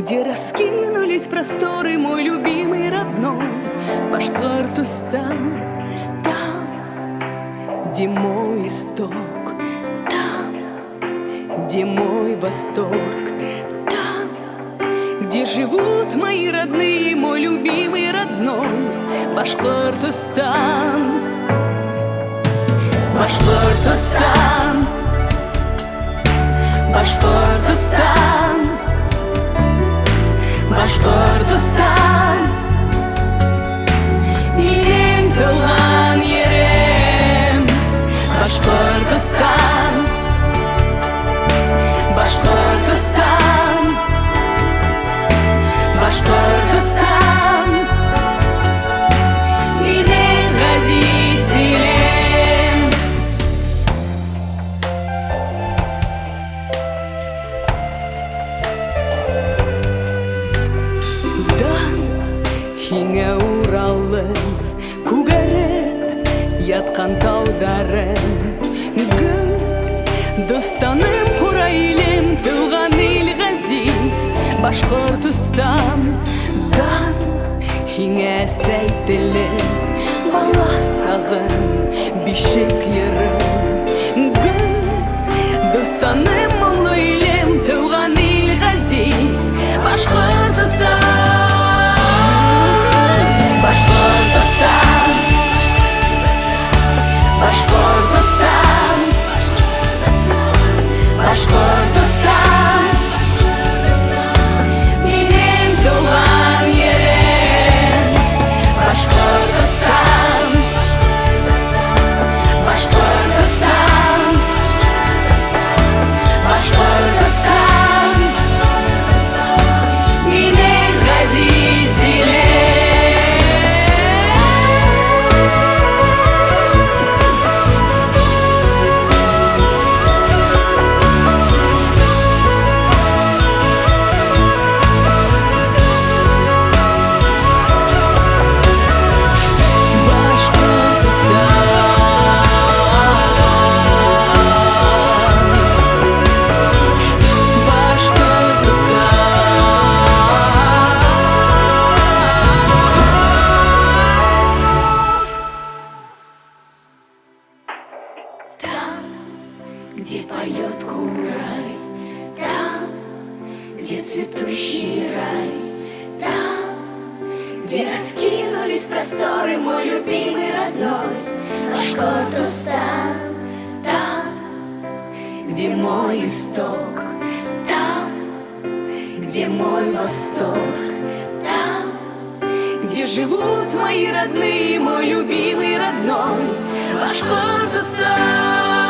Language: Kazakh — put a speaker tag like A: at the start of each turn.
A: где раскинулись просторы, мой любимый родной Башкортостан. Там, где мой исток, там, где мой восторг, там, где живут мои родные, мой любимый родной Башкортостан. Башкортостан, Башкортостан, Башкортостан, минең туган ерем. Башкортостан, Башкортостан, Башкортостан, минең газиз илем. Һиңә уралым, күгәреп яткан таударым, гөл достаным, кура илем, туган ил газиз Башкортостан. Дан һиңә сәйтелем, бала сагын, бишек йырым, гөл достаным, олы илем, туган ил газиз Башкортостан. Башкортостан, Башкортостан, Башкортостан, минең туган ерем. Башкортостан, Башкортостан, Башкортостан, минең газиз илем. Где поет курай, там, где цветущий рай, там, где раскинулись просторы, мой любимый родной Башкортостан. Там, где мой исток, там, где мой восторг, там, где живут мои родные, мой любимый родной Башкортостан.